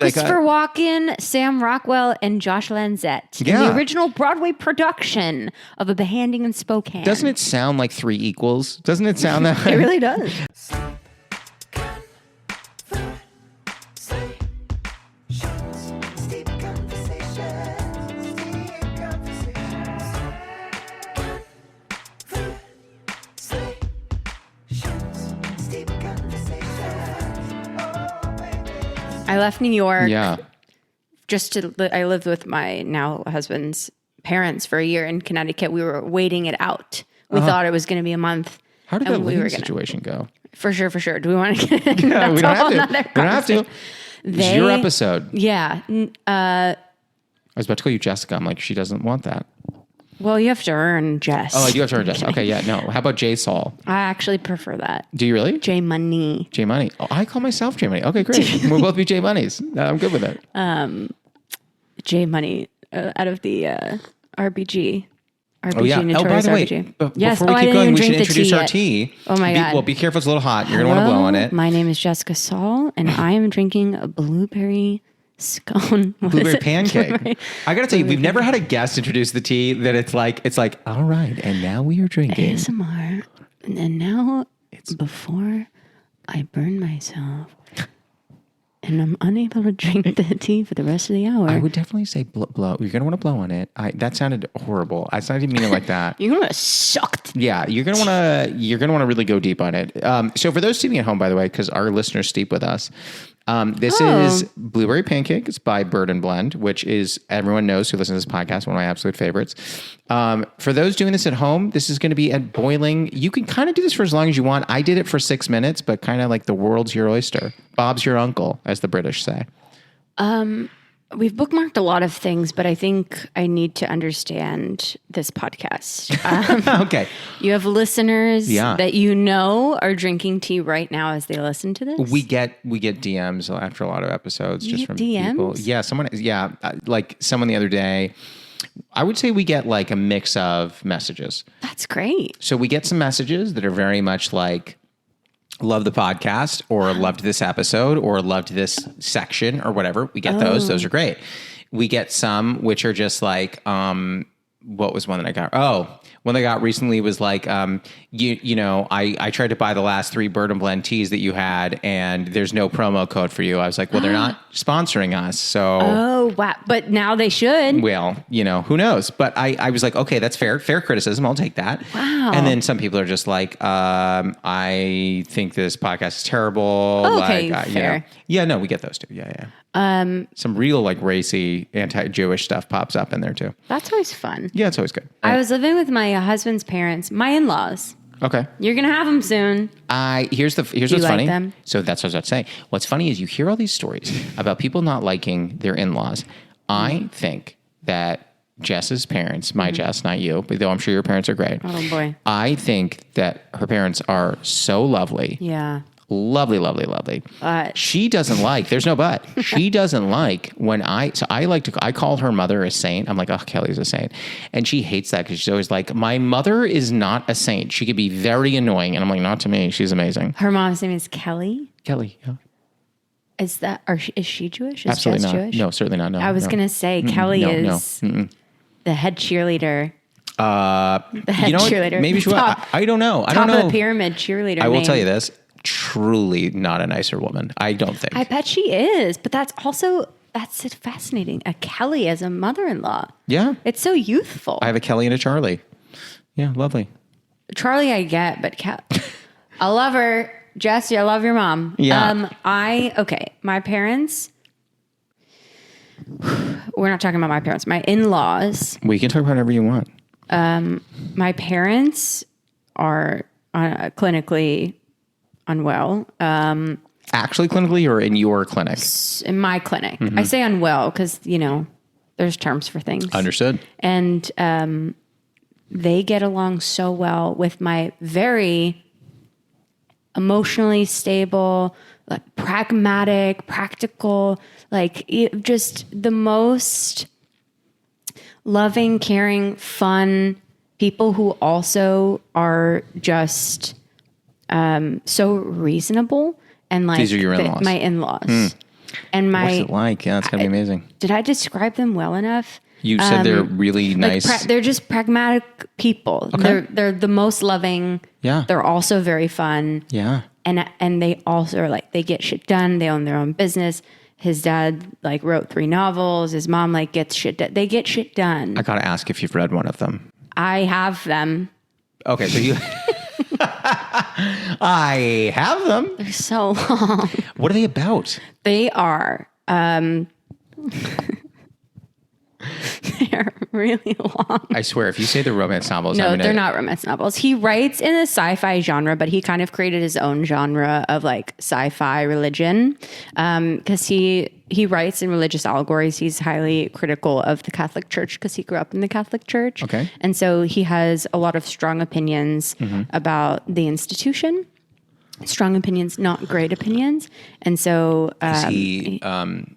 Christopher Walken, Sam Rockwell, and Josh Lanzett. In the original Broadway production of A Behanding in Spokane. Doesn't it sound like Three Equals? Doesn't it sound that way? It really does. I left New York. Yeah. I lived with my now husband's parents for a year in Connecticut. We were waiting it out. We thought it was going to be a month. How did that living situation go? For sure. Do we want to get into We don't have to. It's your episode. Yeah. I was about to call you Jessica. I'm like, she doesn't want that. Well, you have to earn Jess. Oh, I do have to earn Jess. Okay, yeah, no. How about J Saul? I actually prefer that. Do you really? J Money. J Money. Oh, I call myself J Money. Okay, great. We'll both be J Moneys. I'm good with it. J Money out of the RBG. Oh, yeah. Oh, by the way, before we keep going, we should introduce our tea. Oh, my God. Well, be careful. It's a little hot. You're going to want to blow on it. My name is Jessica Saul, and I am drinking a blueberry scone. Blueberry pancake. I got to tell you, we've never had a guest introduce the tea that it's like, all right, and now we are drinking. ASMR. And now, before I burn myself, and I'm unable to drink the tea for the rest of the hour. I would definitely say blow. You're going to want to blow on it. That sounded horrible. I didn't mean it like that. You're going to suck. Yeah, you're going to want to really go deep on it. So for those sitting at home, by the way, because our listeners steep with us, this is Blueberry Pancake. It's by Bird and Blend, which is, everyone knows who listens to this podcast, one of my absolute favorites. For those doing this at home, this is going to be at boiling. You can kind of do this for as long as you want. I did it for 6 minutes, but kind of like the world's your oyster. Bob's your uncle, as the British say. We've bookmarked a lot of things, but I think I need to understand this podcast. Okay. You have listeners that you know are drinking tea right now as they listen to this? We get DMs after a lot of episodes just from DMs? people. Yeah, like someone the other day. I would say we get like a mix of messages. That's great. So we get some messages that are very much like, love the podcast, or loved this episode, or loved this section, or whatever. We get those. Those are great. We get some which are just like, what was one that I got? One that I got recently was like, I tried to buy the last 3 Bird and Blend teas that you had, and there's no promo code for you. I was like, well, they're not sponsoring us. So. Oh, wow. But now they should. Well, who knows? But I was like, okay, that's fair criticism. I'll take that. Wow. And then some people are just like, I think this podcast is terrible. Okay, fair. Yeah, no, we get those too. Yeah. Some real like racy anti-Jewish stuff pops up in there too. That's always fun. Yeah, it's always good. I was living with my husband's parents, my in-laws. Okay. You're going to have them soon. Here's what's like funny. Them? So that's what I was about to say. What's funny is you hear all these stories about people not liking their in-laws. I think that Jess's parents, my Jess, not you, but though I'm sure your parents are great. Oh boy. I think that her parents are so lovely. Yeah. Lovely. She doesn't like, there's no but. She doesn't like when I call her mother a saint. I'm like, oh, Kelly's a saint. And she hates that because she's always like, my mother is not a saint. She could be very annoying. And I'm like, not to me. She's amazing. Her mom's name is Kelly? Kelly, yeah. Is she Jewish? Is Absolutely Jess not. Jewish? No, certainly not. No. I was going to say Kelly is the head cheerleader. The head cheerleader. Maybe she was. I don't know. I don't know. Top of the pyramid cheerleader. I will tell you this. Truly not a nicer woman. I don't think. I bet she is, but that's fascinating. A Kelly as a mother-in-law. Yeah. It's so youthful. I have a Kelly and a Charlie. Yeah, lovely. Charlie I get, but I love her. Jess, I love your mom. Yeah. My parents, we're not talking about my parents, my in-laws. We can talk about whatever you want. My parents are clinically unwell. Actually clinically or in your clinic? In my clinic. I say unwell because, there's terms for things. Understood. And they get along so well with my very emotionally stable, like pragmatic, practical, just the most loving, caring, fun people who also are just so reasonable. And like these are your in-laws. My in-laws. And What's it like? Yeah, it's going to be amazing. did I describe them well enough? You said they're really nice. They're just pragmatic people. Okay. They're the most loving. Yeah. They're also very fun. Yeah. And they also are like, they get shit done. They own their own business. His dad like wrote 3 novels. His mom like gets shit done. They get shit done. I got to ask if you've read one of them. I have them. Okay, so you... I have them. They're so long. What are they about? They are. They're really long. I swear, if you say they're romance novels, No, they're not romance novels. He writes in a sci-fi genre, but he kind of created his own genre of like sci-fi religion. Because he writes in religious allegories. He's highly critical of the Catholic Church because he grew up in the Catholic Church. Okay. And so he has a lot of strong opinions about the institution. Strong opinions, not great opinions. And so Is he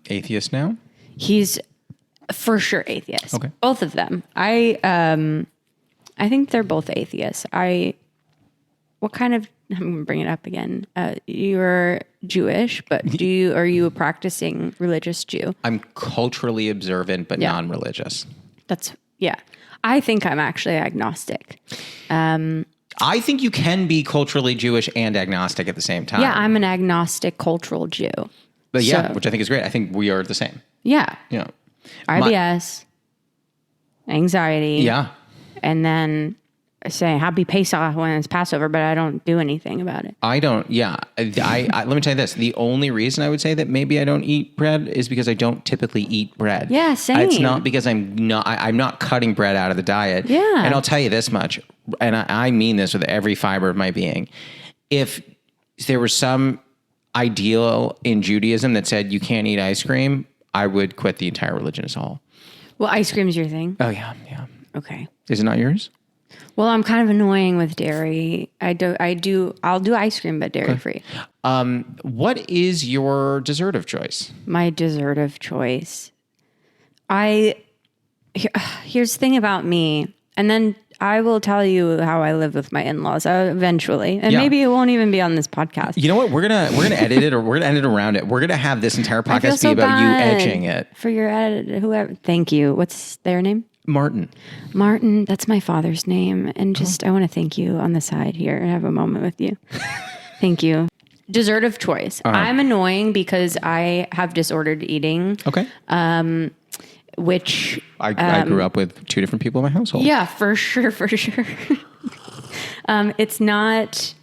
atheist now? he's for sure atheist. Okay. Both of them. I think they're both atheists. What kind of, I'm going to bring it up again. You're Jewish, but are you a practicing religious Jew? I'm culturally observant, but Yeah. non-religious. Yeah. I think I'm actually agnostic. I think you can be culturally Jewish and agnostic at the same time. Yeah, I'm an agnostic cultural Jew. But yeah, So- which I think is great. I think we are the same. Yeah. Yeah. IBS, anxiety. Yeah. And then I say happy Pesach when it's Passover, but I don't do anything about it. I don't. Yeah. I let me tell you this. The only reason I would say that maybe I don't eat bread is because I don't typically eat bread. Yeah, same. It's not because I'm not cutting bread out of the diet. Yeah. And I'll tell you this much, and I mean this with every fiber of my being. If there was some ideal in Judaism that said you can't eat ice cream, I would quit the entire religion as a whole. Well, ice cream's your thing. Oh yeah. Yeah. Okay. Is it not yours? Well, I'm kind of annoying with dairy. I'll do ice cream, but dairy free. What is your dessert of choice? My dessert of choice. Here's the thing about me, and then I will tell you how I live with my in-laws eventually, and maybe it won't even be on this podcast. You know what? We're gonna edit it, or we're gonna end it around it. We're gonna have this entire podcast be about you edging it. For your edit, whoever. Thank you. What's their name? Martin. Martin. That's my father's name, and just I want to thank you on the side here and have a moment with you. Thank you. Dessert of choice. I'm annoying because I have disordered eating. Okay. Which I grew up with 2 different people in my household. yeah, for sure. It's not,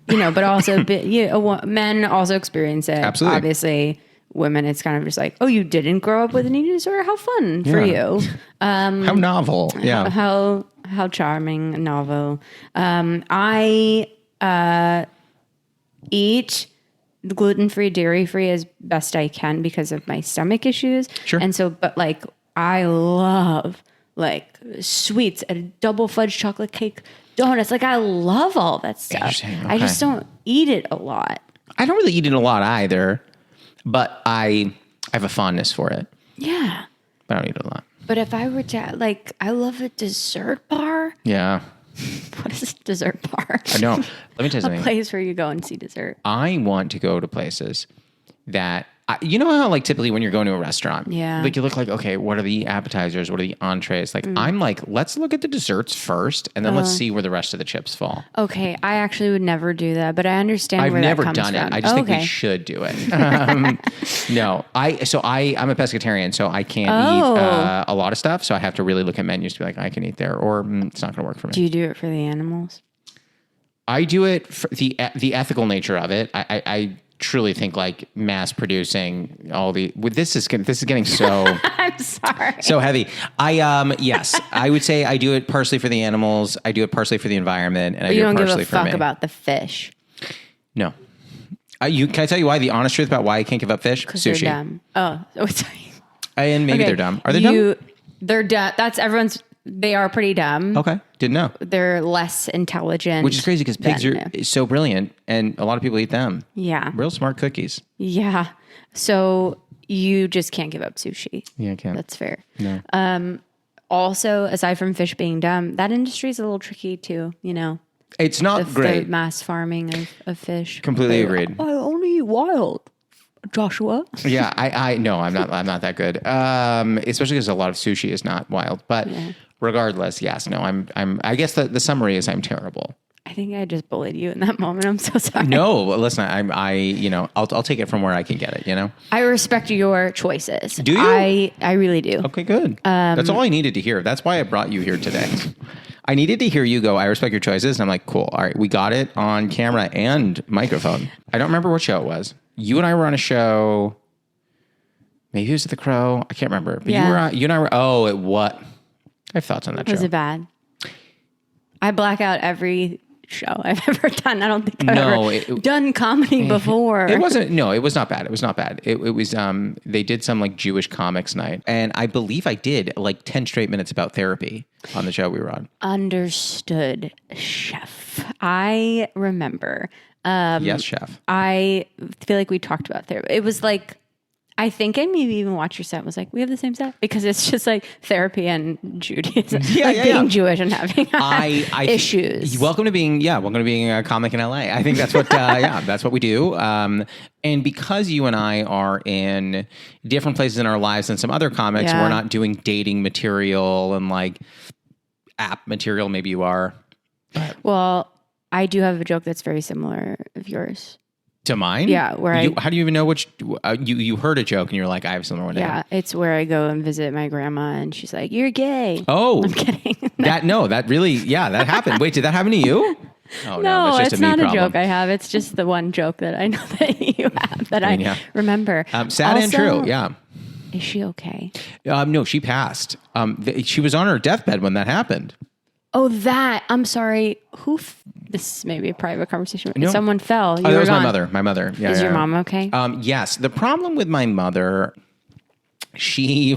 but also men also experience it. Absolutely. Obviously, women, it's kind of just like, oh, you didn't grow up with an eating disorder? How fun for you. How novel. Yeah. How charming, novel. I eat gluten-free, dairy-free as best I can because of my stomach issues. Sure. And so, but like, I love like sweets, a double fudge chocolate cake, donuts. Like I love all that stuff. Interesting. I just don't eat it a lot. I don't really eat it a lot either, but I have a fondness for it. Yeah. But I don't eat it a lot. But if I were to like, I love a dessert bar. Yeah. What is a dessert bar? I know. Let me tell you A something. place where you go and see dessert. I want to go to places that you know how like typically when you're going to a restaurant, Yeah. like you look like, okay, what are the appetizers? What are the entrees? Like I'm like, let's look at the desserts first, and then let's see where the rest of the chips fall. Okay, I actually would never do that, but I understand I've where never that comes done from. it. I just think okay. we should do it. No, I'm a pescatarian, so I can't eat a lot of stuff. So I have to really look at menus to be like, I can eat there, or it's not going to work for me. Do you do it for the animals? I do it for the ethical nature of it. I truly think like mass producing all the this is getting so I'm sorry. so heavy. Yes, I would say I do it partially for the animals. I do it partially for the environment, and I do You it don't give partially a for fuck me. about the fish. No. Can I tell you why? The honest truth about why I can't give up fish? Sushi. They're dumb. Oh, sorry. And maybe Okay, they're dumb. Are they dumb? They're dumb. They are pretty dumb. Okay. Didn't know. They're less intelligent. Which is crazy because pigs than- are so brilliant, and a lot of people eat them. Yeah. Real smart cookies. Yeah. So you just can't give up sushi. Yeah, I can. That's fair. No. Also, aside from fish being dumb, that industry is a little tricky too, It's not great. The mass farming of fish. Completely agreed. I only eat wild. Joshua. Yeah, I no, I'm not that good. Especially because a lot of sushi is not wild. But regardless, yes, no, I guess the summary is I'm terrible. I think I just bullied you in that moment. I'm so sorry. No, listen, I'll take it from where I can get it, you know? I respect your choices. Do you? I really do. Okay, good. That's all I needed to hear. That's why I brought you here today. I needed to hear you go, I respect your choices. And I'm like, cool. All right. We got it on camera and microphone. I don't remember what show it was. You and I were on a show. Maybe it was at The Crow. I can't remember. But you and I were, what? I have thoughts on that show. Was it bad? I black out every show I've ever done. I don't think I've ever done comedy before. It was not bad. It was not bad. It was, they did some like Jewish comics night. And I believe I did like 10 straight minutes about therapy on the show we were on. Understood, chef. I remember. Yes, chef. I feel like we talked about therapy. It was like, I think I maybe even watched your set and was like, we have the same set? Because it's just like therapy and Judaism. Being Jewish and having issues. Welcome to being a comic in LA. I think that's what, that's what we do. And because you and I are in different places in our lives than some other comics, we're not doing dating material and like app material. Maybe you are. But. Well, I do have a joke that's very similar of yours. To mine? Yeah. How do you even know which? You heard a joke and you're like, I have a similar one. Yeah, it's where I go and visit my grandma and she's like, "You're gay." Oh, I'm kidding. that happened. Wait, did that happen to you? Oh, no, that's just it's a me not problem. a joke I have. It's just the one joke that I know that you have that I remember. Sad and true. Yeah. Is she okay? No, she passed. She was on her deathbed when that happened. Oh, that. I'm sorry. This is maybe a private conversation. No. Someone fell. That was my mother. My mother. Yeah, is your mom okay? Yes. The problem with my mother, she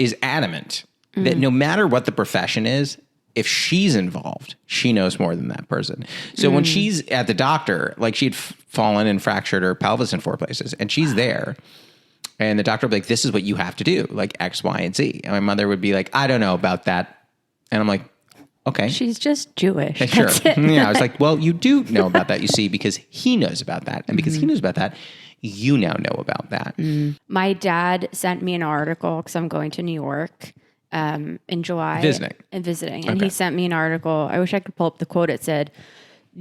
is adamant that no matter what the profession is, if she's involved, she knows more than that person. So when she's at the doctor, like she'd fallen and fractured her pelvis in 4 places, and she's there. And the doctor would be like, this is what you have to do, like X, Y, and Z. And my mother would be like, I don't know about that. And I'm like, okay. She's just Jewish. Sure. Yeah. I was like, well, you do know about that, you see, because he knows about that. And because he knows about that, you now know about that. My dad sent me an article because I'm going to New York in July. Visiting. And he sent me an article. I wish I could pull up the quote. It said,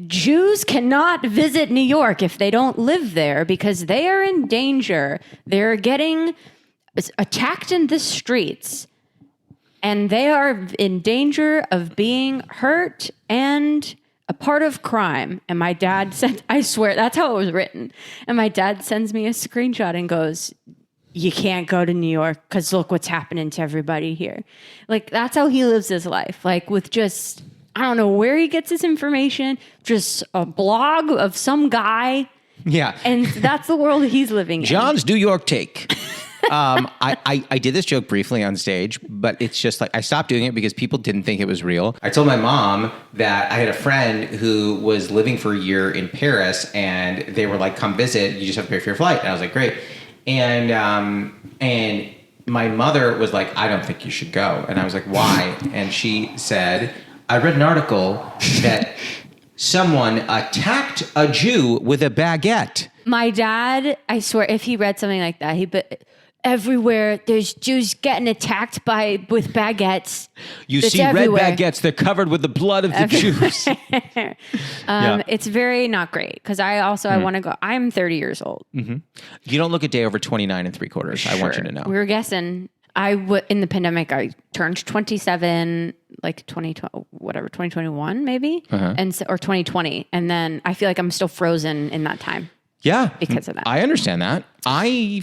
Jews cannot visit New York if they don't live there because they are in danger. They're getting attacked in the streets. And they are in danger of being hurt and a part of crime. And my dad sent, I swear, that's how it was written. And my dad sends me a screenshot and goes, you can't go to New York because look what's happening to everybody here. Like, that's how he lives his life. Like, with just, I don't know where he gets his information, just a blog of some guy. Yeah. And that's the world he's living in. John's New York take. I did this joke briefly on stage, but it's just like I stopped doing it because people didn't think it was real. I told my mom that I had a friend who was living for a year in Paris, and they were like, "Come visit. You just have to pay for your flight." And I was like, "Great." And my mother was like, "I don't think you should go." And I was like, "Why?" And she said, "I read an article that someone attacked a Jew with a baguette." My dad, I swear, if he read something like that, everywhere there's Jews getting attacked with baguettes. You see everywhere. Red baguettes, they're covered with the blood of the Jews. It's very not great because I want to go. I'm 30 years old. Mm-hmm. You don't look a day over 29 3/4. Sure. I want you to know. We were guessing. In the pandemic, I turned 27, like 2021 maybe, or 2020. And then I feel like I'm still frozen in that time. Yeah. Because of that. I understand that. I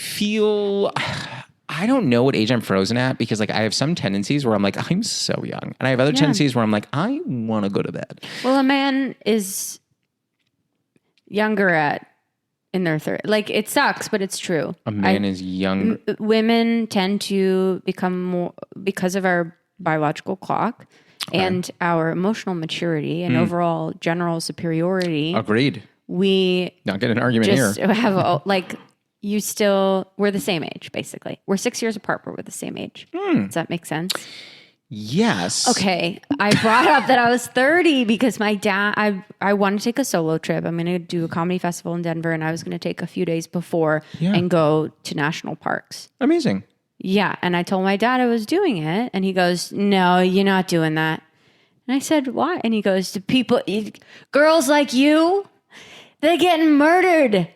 don't know what age I'm frozen at because like I have some tendencies where I'm like, I'm so young. And I have other tendencies where I'm like, I want to go to bed. Well, a man is younger in their 30s. Like, it sucks, but it's true. A man is younger. Women tend to become more, because of our biological clock and our emotional maturity and overall general superiority. Agreed. We not get an argument here. Have we're the same age, basically. We're 6 years apart, but we're the same age. Does that make sense? Yes. Okay, I brought up that I was 30 because my dad, I want to take a solo trip. I'm going to do a comedy festival in Denver, and I was going to take a few days before and go to national parks. Amazing. Yeah, and I told my dad I was doing it, and he goes, "No, you're not doing that." And I said, "Why?" And he goes, girls like you, they're getting murdered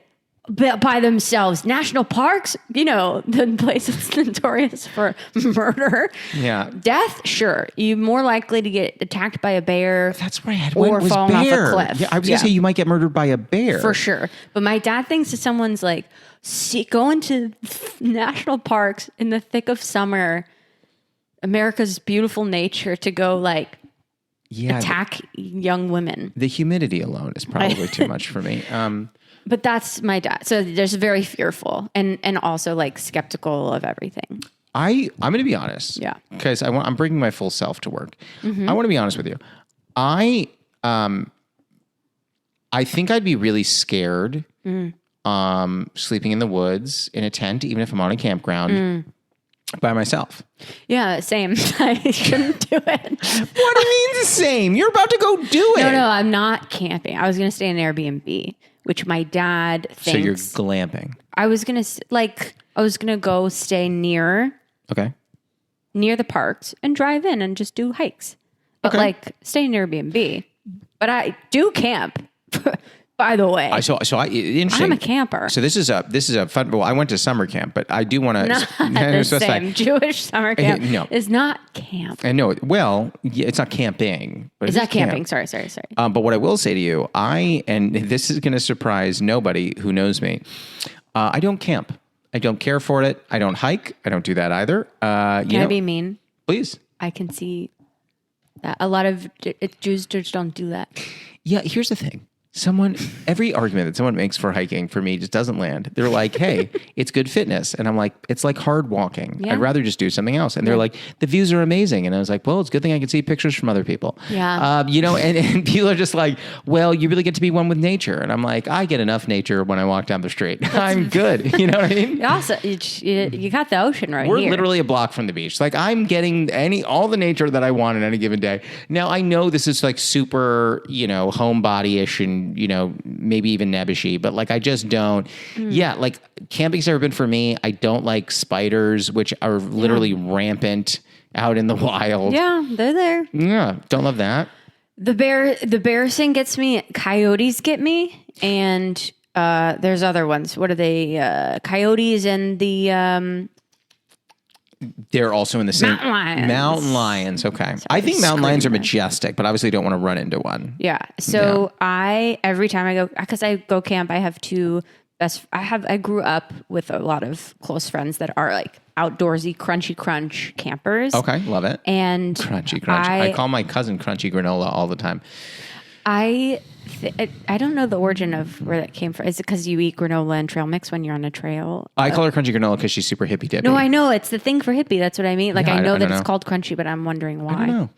by themselves. National parks, the place that's notorious for murder. Yeah. Death, sure. You're more likely to get attacked by a bear. That's what I had. Or was falling bear. off a cliff. Yeah, I was going to say you might get murdered by a bear. For sure. But my dad thinks that someone's like, going to national parks in the thick of summer, America's beautiful nature, to go attack young women. The humidity alone is probably too much for me. But that's my dad. So there's very fearful and also skeptical of everything. I'm going to be honest. Yeah. Because I'm bringing my full self to work. I want to be honest with you. I think I'd be really scared sleeping in the woods in a tent, even if I'm on a campground by myself. Yeah, same. I shouldn't do it. What do you mean the same? You're about to go do it. No, I'm not camping. I was going to stay in an Airbnb, which my dad thinks. So you're glamping. I was going to go stay near the parks and drive in and just do hikes. But stay in an Airbnb. But I do camp. By the way, interesting. I'm a camper. So this is a fun. Well, I went to summer camp, but I do want to. Not the same. Jewish summer camp is not camp. I know. Well, it's not camping. But it's not camping. Sorry. But what I will say to you, and this is going to surprise nobody who knows me. I don't camp. I don't care for it. I don't hike. I don't do that either. Can I be mean? Please. I can see that a lot of Jews just don't do that. Yeah. Here's the thing. Every argument that someone makes for hiking for me just doesn't land. They're like, hey, it's good fitness. And I'm like, it's like hard walking. Yeah. I'd rather just do something else. And they're like, the views are amazing. And I was like, well, it's a good thing I can see pictures from other people. Yeah. And people are just like, well, you really get to be one with nature. And I'm like, I get enough nature when I walk down the street. I'm good. You know what I mean? Also, you got the ocean right We're here. We're literally a block from the beach. I'm getting all the nature that I want on any given day. Now, I know this is super, homebody-ish and, maybe even nebbishy, but I just don't. Yeah, camping's never been for me. I don't like spiders, which are literally rampant out in the wild. Yeah, they're there. Yeah, don't love that. The bear thing gets me. Coyotes get me, and there's other ones. What are they? Coyotes and the. They're also in the same mountain lions. Okay, sorry, I think mountain lions are majestic, but obviously don't want to run into one. Yeah. So every time I go, because I go camp, I have two I grew up with a lot of close friends that are outdoorsy, crunchy crunch campers. Okay, love it. And crunchy crunch. I call my cousin crunchy granola all the time. I don't know the origin of where that came from. Is it because you eat granola and trail mix when you're on a trail? I call her crunchy granola because she's super hippie dippy. No, I know. It's the thing for hippie. That's what I mean. I know that it's called crunchy, but I'm wondering why. I don't know.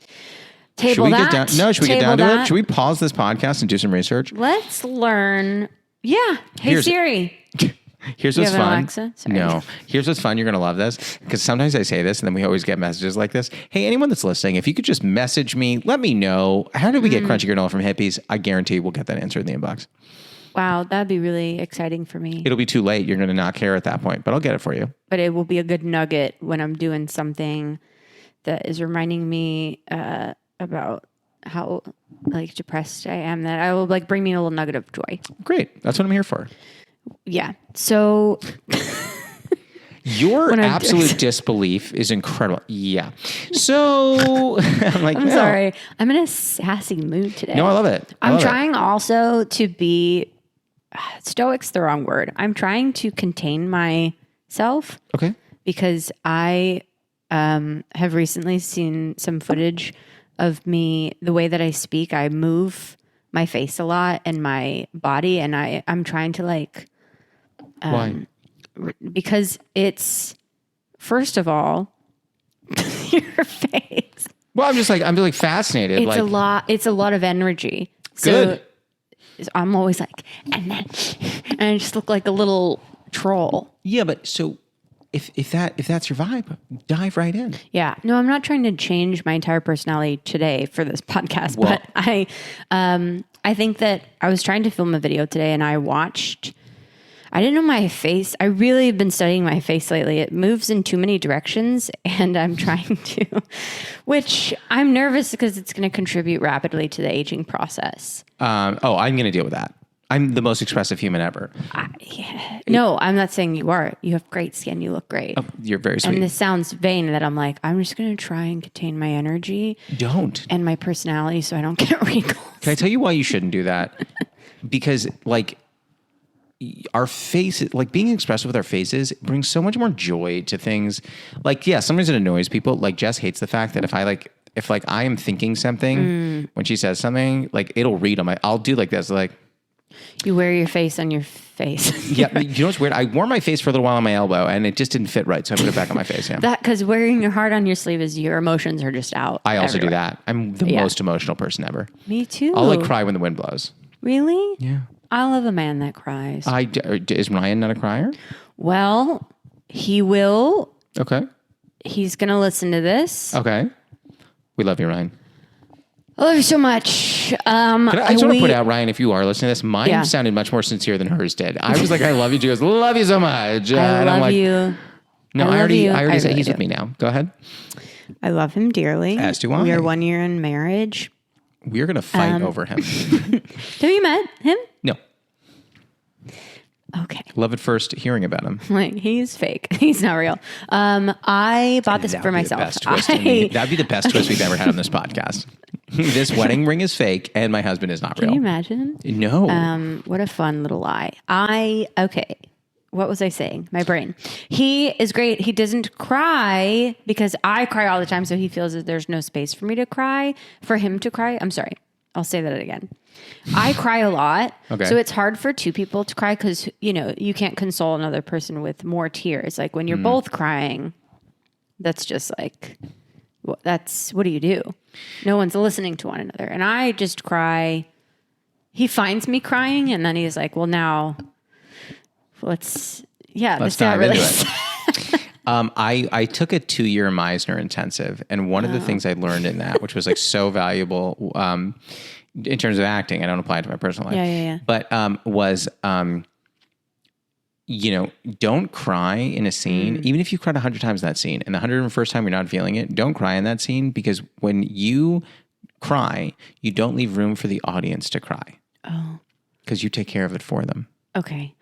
Should we get down to it? Should we pause this podcast and do some research? Let's learn. Yeah. Hey, Siri. Here's what's fun. Alexa? Sorry. No. Here's what's fun. You're going to love this because sometimes I say this and then we always get messages like this. Hey, anyone that's listening, if you could just message me, let me know. How did we get crunchy granola from hippies? I guarantee we'll get that answer in the inbox. Wow, that'd be really exciting for me. It'll be too late. You're going to not care at that point, but I'll get it for you. But it will be a good nugget when I'm doing something that is reminding me about how depressed I am, that I will bring me a little nugget of joy. Great. That's what I'm here for. Yeah. So your absolute disbelief is incredible. Yeah. So I'm sorry. I'm in a sassy mood today. No, I love it. I'm trying also to be stoic's the wrong word. I'm trying to contain myself. Okay. Because I have recently seen some footage of me, the way that I speak. I move my face a lot and my body, and I'm trying to why? Because it's, first of all, your face. Well, I'm just fascinated. It's a lot of energy. Good. So I'm always and I just look like a little troll. Yeah, but so if that's your vibe, dive right in. Yeah. No, I'm not trying to change my entire personality today for this podcast, but I think that I was trying to film a video today and I didn't know my face. I really have been studying my face lately. It moves in too many directions and I'm trying to, which I'm nervous because it's going to contribute rapidly to the aging process. I'm going to deal with that. I'm the most expressive human ever. No, I'm not saying you are. You have great skin. You look great. Oh, you're very sweet. And this sounds vain that I'm like, I'm just going to try and contain my energy. Don't. And my personality so I don't get wrinkles. Can I tell you why you shouldn't do that? Because like our face, like being expressive with our faces brings so much more joy to things. Like, yeah, sometimes it annoys people. Like Jess hates the fact that if I am thinking something when she says something, like it'll read on I'll do like this, like, you wear your face on your face. Yeah, you know what's weird? I wore my face for a little while on my elbow, and it just didn't fit right, so I put it back on my face. Yeah, because wearing your heart on your sleeve is your emotions are just out. I also everywhere. do that. I'm the most emotional person ever. Me too. I'll like cry when the wind blows. Really? Yeah. I love a man that cries. Is Ryan not a crier? Well, he will. Okay. He's gonna listen to this. Okay. We love you, Ryan. I love you so much. I just want to put out, Ryan, if you are listening to this, mine sounded much more sincere than hers did. I was like, I love you. She goes, love you so much. I love you. No, I already said he's with me now. Go ahead. I love him dearly. As do I. We are 1 year in marriage. We're going to fight over him. Have you met him? No. Okay. Love at first hearing about him. Like, he's fake. He's not real. I bought this for myself. That'd be the best twist we've ever had on this podcast. This wedding ring is fake and my husband is not real. Can you imagine? No. What a fun little lie. Okay. What was I saying? My brain. He is great. He doesn't cry because I cry all the time. So he feels that there's no space for me to cry, for him to cry. I'm sorry. I'll say that again. I cry a lot. Okay. So it's hard for two people to cry because, you can't console another person with more tears. Like when you're both crying, that's just like, what do you do? No one's listening to one another. And I just cry. He finds me crying and then he's like, well, now let's dive into it. I took a 2-year Meisner intensive, and one of the things I learned in that, which was like so valuable, in terms of acting, I don't apply it to my personal life. Yeah. But was don't cry in a scene, even if you cried 100 times in that scene, and the 101st time you're not feeling it, don't cry in that scene, because when you cry, you don't leave room for the audience to cry. Oh. Because you take care of it for them. Okay.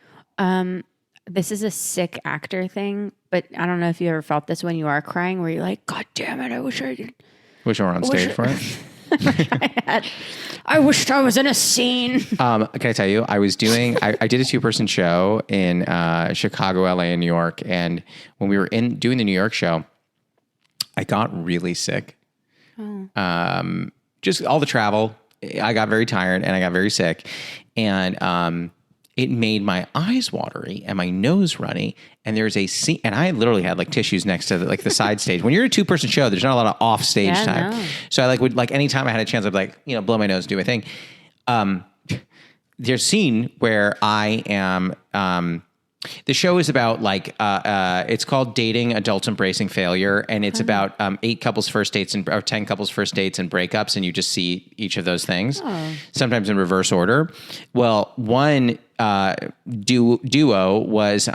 This is a sick actor thing, but I don't know if you ever felt this when you are crying, where you're like, God damn it, I wish I did. Wish I were on stage for it. I wished I was in a scene. Can I tell you, I did a 2-person show in Chicago, LA, and New York. And when we were doing the New York show, I got really sick. Oh. Just all the travel. I got very tired and I got very sick. And it made my eyes watery and my nose runny. And there's a scene, and I literally had like tissues next to the side stage. When you're a 2-person show, there's not a lot of off stage time. No. So I would anytime I had a chance, I'd blow my nose and do my thing. There's a scene where I am, the show is about it's called Dating Adults Embracing Failure. And it's about 8 couples first dates or 10 couples first dates and breakups. And you just see each of those things, sometimes in reverse order. Well, one duo was,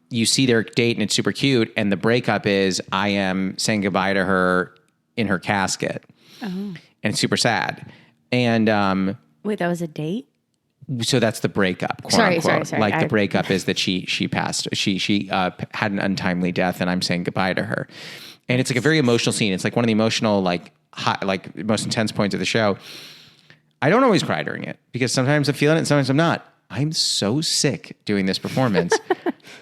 you see their date and it's super cute. And the breakup is I am saying goodbye to her in her casket. Oh. And it's super sad. And, wait, that was a date? So that's the breakup, quote unquote. Sorry. Like the breakup is that she passed. She had an untimely death, and I'm saying goodbye to her. And it's like a very emotional scene. It's like one of the emotional, most intense points of the show. I don't always cry during it because sometimes I'm feeling it, and sometimes I'm not. I'm so sick doing this performance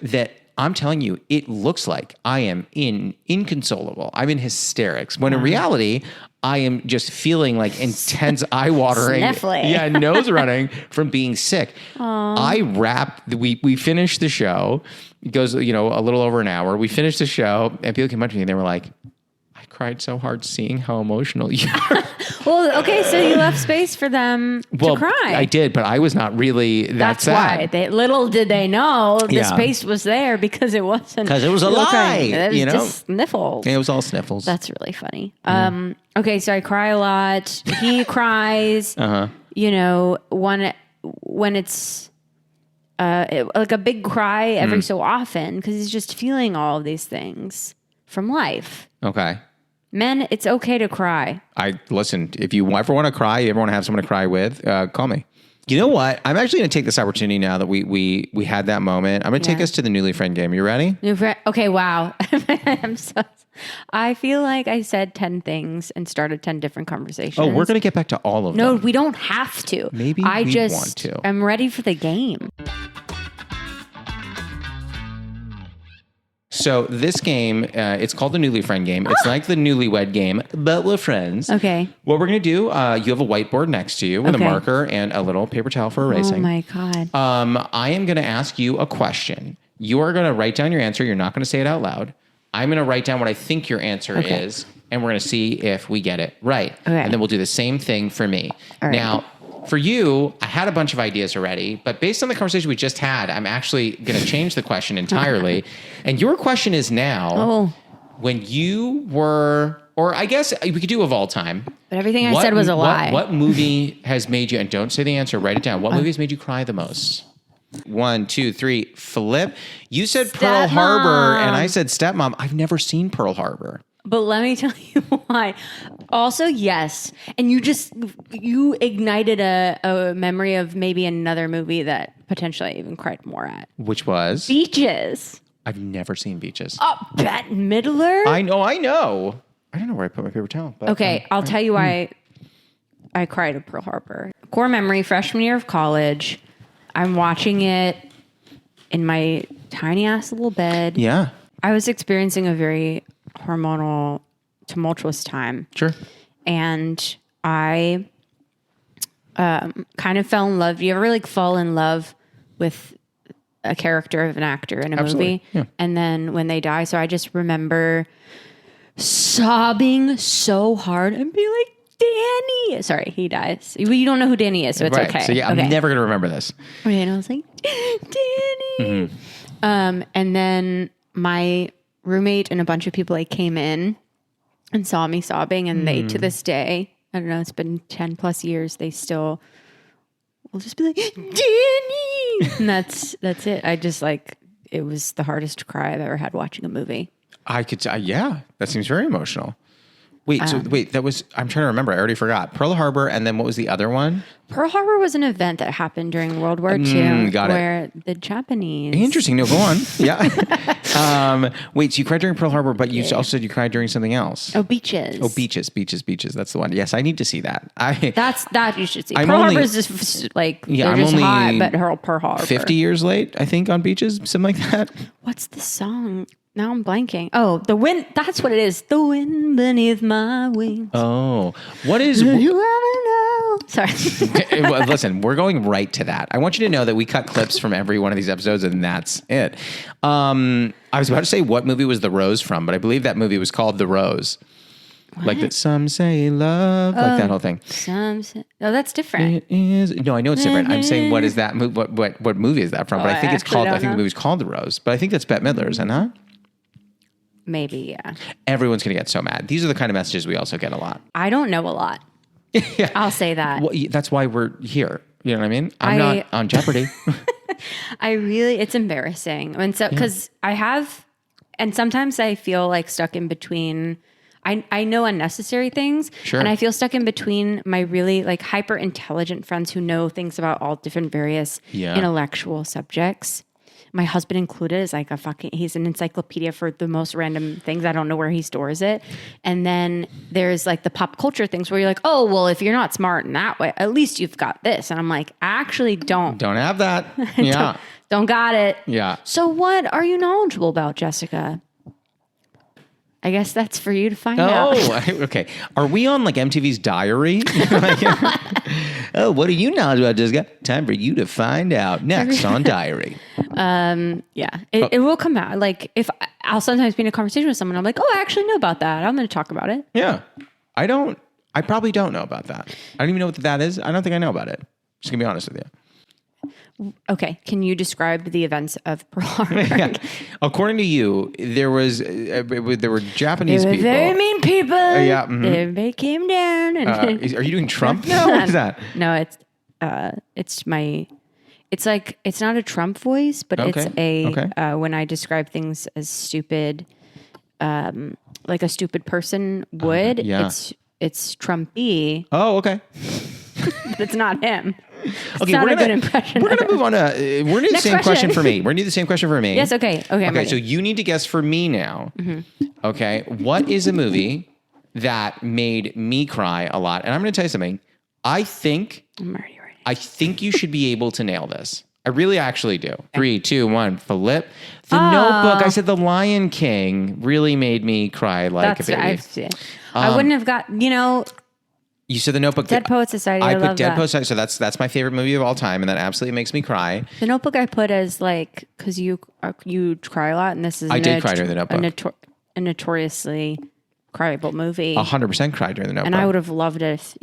that I'm telling you, it looks like I am inconsolable. I'm in hysterics. When in reality, I am just feeling like intense eye watering. Sniffly. Yeah, nose running from being sick. Aww. We finished the show. It goes, a little over an hour. We finished the show and people came up to me and they were like, I cried so hard seeing how emotional you are. Well, okay, so you left space for them to cry. I did, but I was not really that sad. That's why. Little did they know the Yeah. space was there because it wasn't. Because it was a lie, It was you know? just sniffles. It was all sniffles. That's really funny. Okay, so I cry a lot. He cries. You know, when it's like a big cry every so often because he's just feeling all of these things from life. Okay. Men, it's okay to cry. Listen, if you ever want to cry, you ever want to have someone to cry with, call me. You know what? I'm actually going to take this opportunity now that we had that moment. I'm going to take us to the Newly Friend game. You ready? Okay, wow. I feel like I said 10 things and started 10 different conversations. Oh, we're going to get back to all of them. No, we don't have to. Maybe I we just want to. I'm ready for the game. So this game, it's called the Newly Friend game. It's like the Newlywed game, but we're friends. Okay. What we're going to do, you have a whiteboard next to you with a marker and a little paper towel for erasing. Oh my God. I am going to ask you a question. You are going to write down your answer. You're not going to say it out loud. I'm going to write down what I think your answer is, and we're going to see if we get it right. Okay. And then we'll do the same thing for me. All right. Now, for you, I had a bunch of ideas already, but based on the conversation we just had, I'm actually going to change the question entirely. And your question is now, when you were, or I guess we could do of all time. But everything I said was a lie. What movie has made you, and don't say the answer, write it down. What movie has made you cry the most? 1, 2, 3, flip. You said Pearl Harbor, and I said Stepmom. I've never seen Pearl Harbor. But let me tell you why. Also, yes. And you ignited a memory of maybe another movie that potentially I even cried more at. Which was? Beaches. I've never seen Beaches. Oh, Bette Midler? I know. I don't know where I put my paper towel. But, okay, I'll tell you why I cried at Pearl Harbor. Core memory, freshman year of college. I'm watching it in my tiny ass little bed. Yeah. I was experiencing a very hormonal, tumultuous time. Sure. And I kind of fell in love. You ever like fall in love with a character of an actor in a movie? Yeah. And then when they die, so I just remember sobbing so hard and being like, Danny. Sorry, he dies. You don't know who Danny is, so it's okay. So yeah, I'm never going to remember this. And I was like, Danny. And then my roommate and a bunch of people like came in and saw me sobbing, and they, to this day, I don't know, it's been 10 plus years, they still will just be like, Danny. And that's it. I just like, it was the hardest cry I've ever had watching a movie. I could, yeah, that seems very emotional. Wait, that was, I'm trying to remember. I already forgot. Pearl Harbor, and then what was the other one? Pearl Harbor was an event that happened during World War II where the Japanese... Interesting. No, go on. Yeah. Wait, so you cried during Pearl Harbor, but you also said you cried during something else. Oh, Beaches. Oh, Beaches. That's the one. Yes, I need to see that. That you should see. I'm Pearl only, Harbor is just like, yeah, they're I'm just only hot, but Pearl Harbor. 50 years late, I think, on Beaches, something like that. What's the song? Now I'm blanking. Oh, the wind. That's what it is. The wind beneath my wings. Oh, what is... You ever know? Sorry. Well, listen, we're going right to that. I want you to know that we cut clips from every one of these episodes, and that's it. I was about to say what movie was The Rose from, but I believe that movie was called The Rose. What? Like that Some Say Love, like that whole thing. No, that's different. It is. No, I know it's different. I'm saying what is that movie? What movie is that from? But I think it's called, I think the movie's called The Rose. But I think that's Bette Midler, isn't it? Maybe, yeah. Everyone's going to get so mad. These are the kind of messages we also get a lot. I don't know a lot. Yeah. I'll say that. Well, that's why we're here. You know what I mean? I'm not on Jeopardy. It's embarrassing. And so, because and sometimes I feel like stuck in between. I know unnecessary things. Sure. And I feel stuck in between my really like hyper intelligent friends who know things about all different various intellectual subjects. My husband included is like he's an encyclopedia for the most random things. I don't know where he stores it. And then there's like the pop culture things where you're like, oh, well, if you're not smart in that way, at least you've got this. And I'm like, actually don't. Don't have that. Yeah. don't got it. Yeah. So what are you knowledgeable about, Jessica? I guess that's for you to find out. Oh, okay. Are we on like MTV's Diary? Oh, what are you knowledgeable about, Jessica? Time for you to find out next on Diary. Yeah, it will come out. Like if I'll sometimes be in a conversation with someone, I'm like, oh, I actually know about that. I'm going to talk about it. Yeah. I probably don't know about that. I don't even know what that is. I don't think I know about it. Just gonna be honest with you. Okay. Can you describe the events of Pearl Harbor? Yeah. According to you, there were Japanese They were people. very mean people. Yeah. Mm-hmm. Everybody came down. And Are you doing Trump now? What is that? No, it's like, it's not a Trump voice, but it's when I describe things as stupid, like a stupid person would, it's Trumpy. Oh, okay. But it's not him. It's Okay, not a good impression. We're going to move on to, we're going to do the same question for me. We're going to do the same question for me. Yes, okay. Okay, so you need to guess for me now. Mm-hmm. Okay, what is a movie that made me cry a lot? And I'm going to tell you something. I'm already ready. I think you should be able to nail this. I really actually do. 3, 2, 1, flip. The Notebook. I said The Lion King really made me cry like a baby. I wouldn't have got, You said The Notebook. Dead Poets Society. I put love Dead that. Poets Society. So that's my favorite movie of all time, and that absolutely makes me cry. The Notebook I put as like, because you cry a lot, and this is I did cry during The Notebook. A notoriously cryable movie. 100% cried during The Notebook. And I would have loved it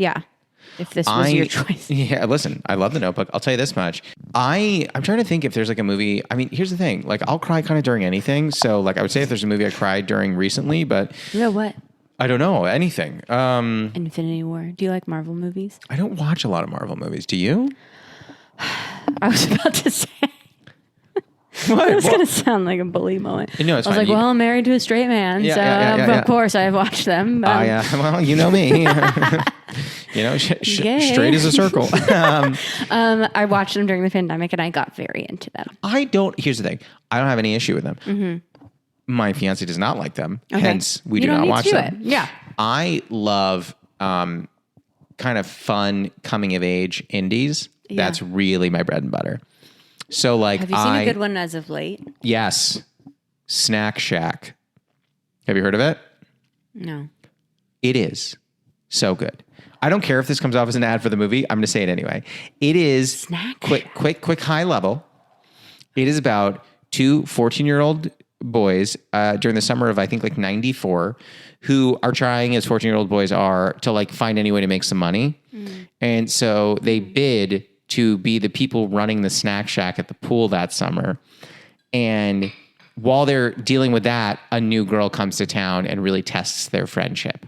if this was your choice. Yeah, listen, I love The Notebook. I'll tell you this much. I'm trying to think if there's like a movie. I mean, here's the thing. Like, I'll cry kind of during anything. So, like, I would say if there's a movie I cried during recently, but Yeah, what? I don't know anything. Infinity War. Do you like Marvel movies? I don't watch a lot of Marvel movies. Do you? I was about to say. What? It's going to sound like a bully moment. No, it's I was fine. like, well, I'm married to a straight man, of course I've watched them. Yeah. Well, you know me. Straight as a circle. I watched them during the pandemic, and I got very into them. Here's the thing. I don't have any issue with them. Mm-hmm. My fiance does not like them. Okay. Hence, we do not watch them. Yeah. I love kind of fun coming of age indies. Yeah. That's really my bread and butter. So like, have you seen a good one as of late? Yes. Snack Shack. Have you heard of it? No. It is so good. I don't care if this comes off as an ad for the movie. I'm going to say it anyway. It is Snack quick, high level. It is about 2 14-year-old boys during the summer of, I think, like 94, who are trying, as 14-year-old boys are, to like find any way to make some money. And so they bid to be the people running the snack shack at the pool that summer. And while they're dealing with that, a new girl comes to town and really tests their friendship.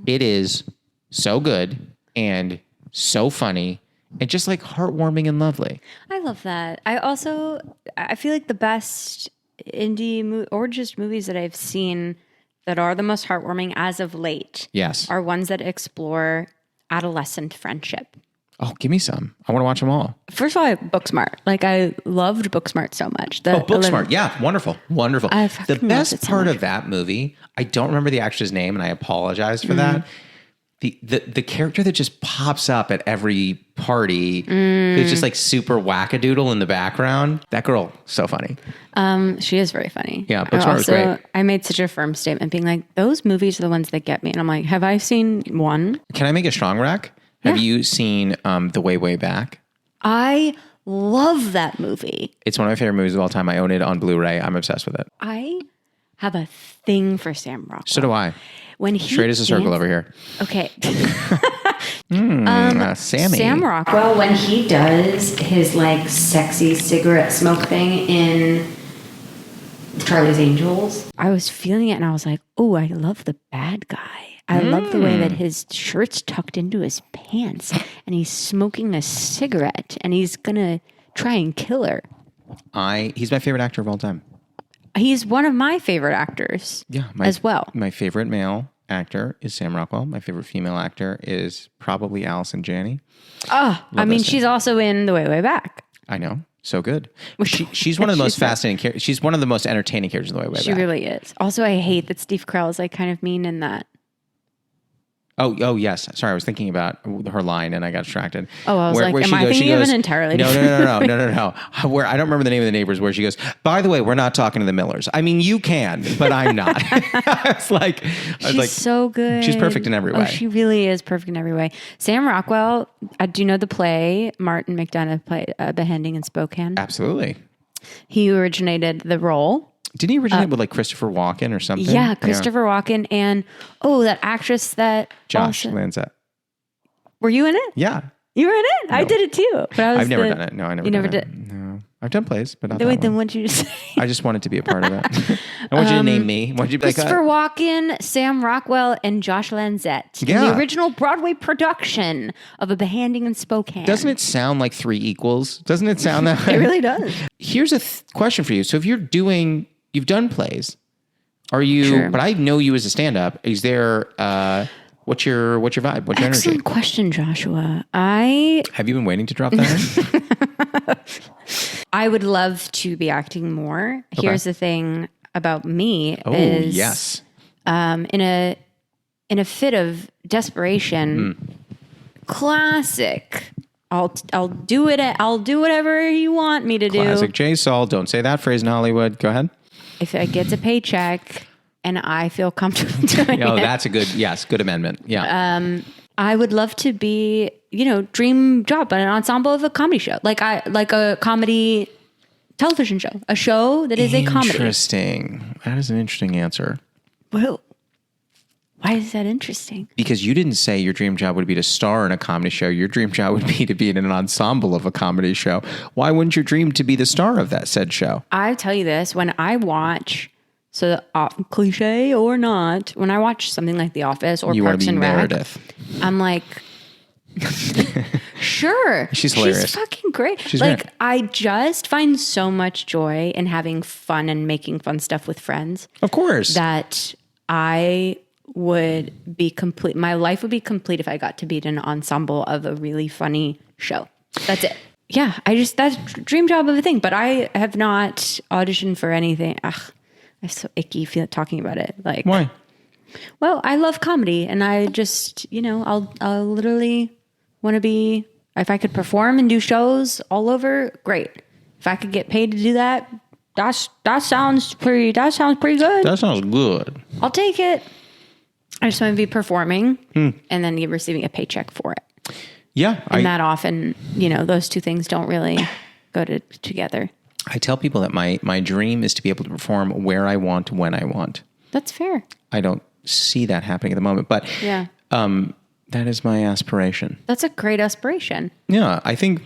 It is so good and so funny and just like heartwarming and lovely. I love that. I feel like the best indie or just movies that I've seen that are the most heartwarming as of late are ones that explore adolescent friendship. Oh, give me some. I want to watch them all. First of all, Booksmart. Like, I loved Booksmart so much. Booksmart. Yeah, wonderful. The best part of much. that movie, I don't remember the actor's name, and I apologize for that. The character that just pops up at every party, who's just like super wackadoodle in the background. That girl, so funny. She is very funny. Yeah, Booksmart was great. I made such a firm statement being like, those movies are the ones that get me. And I'm like, have I seen one? Can I make a strong rack? Have you seen The Way, Way Back? I love that movie. It's one of my favorite movies of all time. I own it on Blu-ray. I'm obsessed with it. I have a thing for Sam Rockwell. So do I. When he Straight as a circle over here. Okay. Sammy. Sam Rockwell, when he does his like sexy cigarette smoke thing in Charlie's Angels, I was feeling it and I was like, oh, I love the bad guy. I love the way that his shirt's tucked into his pants and he's smoking a cigarette and he's going to try and kill her. He's my favorite actor of all time. He's one of my favorite actors as well. My favorite male actor is Sam Rockwell. My favorite female actor is probably Allison Janney. She's also in The Way, Way Back. I know. So good. She's one of the most fascinating she's one of the most entertaining characters in The Way, Way Back. She really is. Also, I hate that Steve Carell is like kind of mean in that. Oh, yes. Sorry, I was thinking about her line and I got distracted. Oh, I was like, am I thinking of an entirely different No. Where I don't remember the name of the neighbors where she goes, by the way, we're not talking to the Millers. I mean, you can, but I'm not. She's so good. She's perfect in every way. Oh, she really is perfect in every way. Sam Rockwell, do you know the play Martin McDonough played Behending in Spokane? Absolutely. He originated the role. Didn't he originate with like Christopher Walken or something? Yeah, Christopher Walken and that actress that Josh also, Lanzett. Were you in it? Yeah. You were in it? No. I did it too. But I've never done it. No, I never. You never did. did. No, I've done plays, but not that Wait, one. then what did you say? I just wanted to be a part of that. I want you to name me. I want you to be like, Christopher Walken, Sam Rockwell, and Josh Lanzett in the original Broadway production of A Behanding in Spokane. Doesn't it sound like Three Equals? Doesn't it sound that way? It really does. Here's a question for you. So if you've done plays, are you, Sure. But I know you as a stand-up. Is there, what's your vibe? What's your energy? Excellent question, Joshua. Have you been waiting to drop that in? I would love to be acting more. Okay. Here's the thing about me Oh, is yes. in a fit of desperation, classic. I'll do it. I'll do whatever you want me to do. Classic J. Saul. Don't say that phrase in Hollywood. Go ahead. If I get a paycheck and I feel comfortable doing it. Oh, that's a good amendment. Yeah. I would love to be, dream job on an ensemble of a comedy show, like a comedy television show, a show that is a comedy. Interesting. That is an interesting answer. Well, why is that interesting? Because you didn't say your dream job would be to star in a comedy show. Your dream job would be to be in an ensemble of a comedy show. Why wouldn't you dream to be the star of that said show? I tell you this, when I watch, cliche or not, when I watch something like The Office or Parks and Rec, I'm like, sure. She's hilarious. She's fucking great. She's like, great. I just find so much joy in having fun and making fun stuff with friends. Of course. That I would be complete. My life would be complete if I got to be in an ensemble of a really funny show. That's it. Yeah, that's dream job of a thing. But I have not auditioned for anything. Ugh, I'm so icky talking about it. Like, why? Well, I love comedy, and I just, I'll literally want to be. If I could perform and do shows all over, great. If I could get paid to do that, that sounds pretty good. That sounds good. I'll take it. I just want to be performing and then receiving a paycheck for it. Yeah. And that often, those two things don't really go together. I tell people that my dream is to be able to perform where I want, when I want. That's fair. I don't see that happening at the moment, but yeah, that is my aspiration. That's a great aspiration. Yeah. I think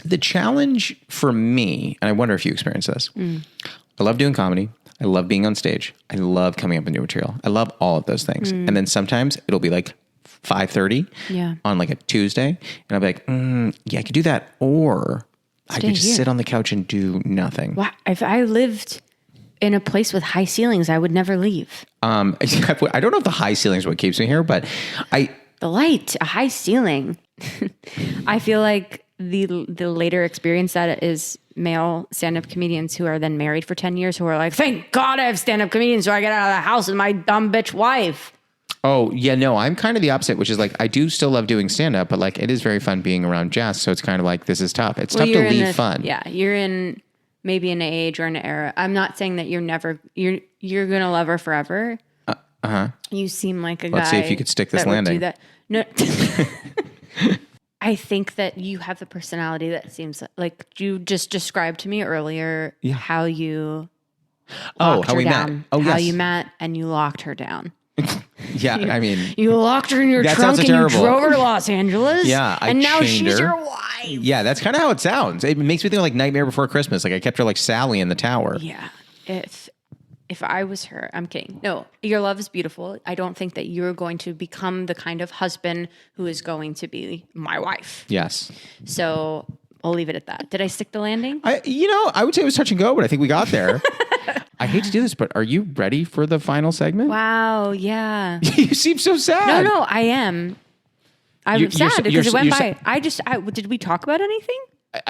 the challenge for me, and I wonder if you experience this, I love doing comedy. I love being on stage. I love coming up with new material. I love all of those things. And then sometimes it'll be like 5:30 on like a Tuesday. And I'll be like, yeah, I could do that. Or I could just sit on the couch and do nothing. Wow. If I lived in a place with high ceilings, I would never leave. I don't know if the high ceiling is what keeps me here, but the light, a high ceiling. I feel like the later experience that is male stand-up comedians who are then married for 10 years who are like, thank God I have stand-up comedians so I get out of the house with my dumb bitch wife. Oh, yeah, no, I'm kind of the opposite, which is like, I do still love doing stand-up, but like, it is very fun being around Jess. So it's kind of like, this is tough. It's tough to leave fun. Yeah, you're in maybe an age or an era. I'm not saying that you're going to love her forever. You seem like a guy. Let's see if you could stick this that would landing. do that. No. I think that you have the personality that seems like you just described to me earlier how you how we met. Oh, how you met and you locked her down. Yeah, I mean, you locked her in your trunk and you drove her to Los Angeles. Yeah, and now she's your wife. Yeah, that's kind of how it sounds. It makes me think of like Nightmare Before Christmas. Like I kept her like Sally in the tower. Yeah, if I was her, I'm kidding. No, your love is beautiful. I don't think that you're going to become the kind of husband who is going to be my wife. Yes. So I'll leave it at that. Did I stick the landing? I would say it was touch and go, but I think we got there. I hate to do this, but are you ready for the final segment? Wow, yeah. You seem so sad. No, I am. I'm sad because it went by. Did we talk about anything?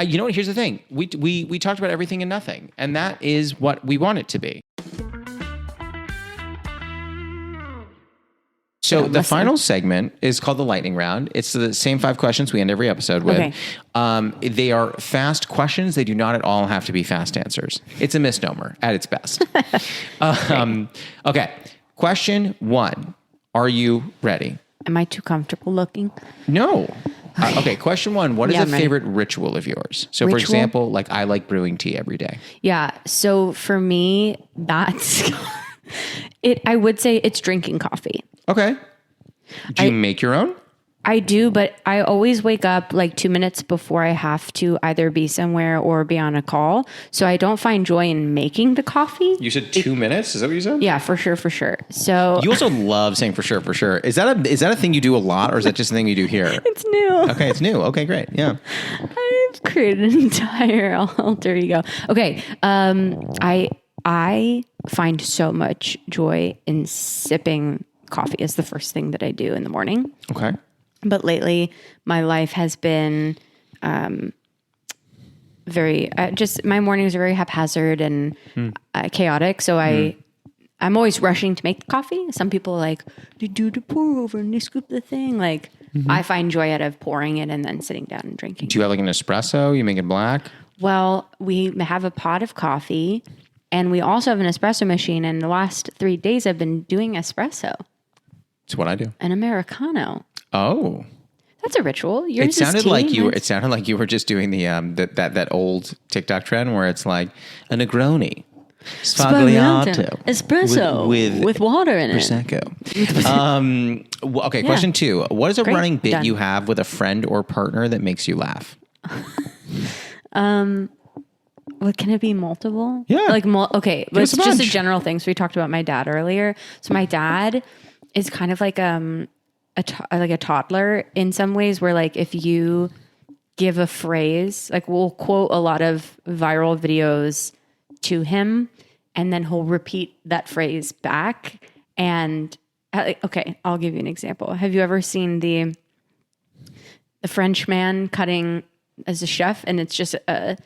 You know what? Here's the thing. We talked about everything and nothing, and that is what we want it to be. So the final segment is called the lightning round. It's the same 5 questions we end every episode with. Okay. They are fast questions. They do not at all have to be fast answers. It's a misnomer at its best. Okay. Question 1. Are you ready? Am I too comfortable looking? No. Okay, question one. What is Yeah, a I'm ready. favorite ritual of yours? So, for Ritual? example, like I like brewing tea every day. Yeah. So for me, that's it. I would say it's drinking coffee. Okay. Do you make your own? I do, but I always wake up like 2 minutes before I have to either be somewhere or be on a call. So I don't find joy in making the coffee. You said 2 minutes? Is that what you said? Yeah, for sure, for sure. So You also love saying for sure, for sure. Is that a thing you do a lot, or is that just a thing you do here? it's new. Okay, it's new. Okay, great. Yeah. I've created an entire alter ego. Okay. I find so much joy in sipping coffee as the first thing that I do in the morning. Okay. But lately, my life has been my mornings are very haphazard and chaotic. So I'm always rushing to make the coffee. Some people are like, they do the pour over and they scoop the thing. Like, I find joy out of pouring it and then sitting down and drinking. Do you have like an espresso? You make it black? Well, we have a pot of coffee and we also have an espresso machine. And the last 3 days, I've been doing espresso. It's what I do. An Americano. Oh. That's a ritual. Yours It sounded is tea, like you were. mine's- It sounded like you were just doing the that old TikTok trend where it's like a Negroni, Sfogliato, espresso with water in it. Prosecco. Okay, question 2. What is a Great. running bit Done. you have with a friend or partner that makes you laugh? What can it be? Multiple? Yeah. Like, okay. But us it's a just a bunch. general thing. So we talked about my dad earlier. So my dad is kind of like a toddler in some ways, where like if you give a phrase, like we'll quote a lot of viral videos to him, and then he'll repeat that phrase back. And okay, I'll give you an example. Have you ever seen the French man cutting as a chef, and it's just a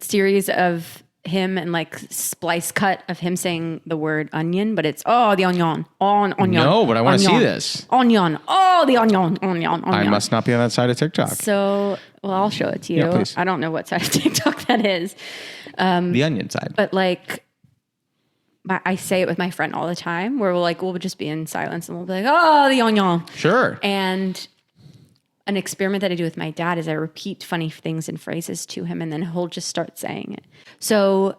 series of him and like splice cut of him saying the word onion, but it's the onion, onion. No, but I wanna see onion, this. Onion, the onion. I must not be on that side of TikTok. So, well, I'll show it to you. Yeah, please. I don't know what side of TikTok that is, The onion side. but like, I say it with my friend all the time, where we'll just be in silence and we'll be like, the onion. Sure. And an experiment that I do with my dad is I repeat funny things and phrases to him, and then he'll just start saying it. So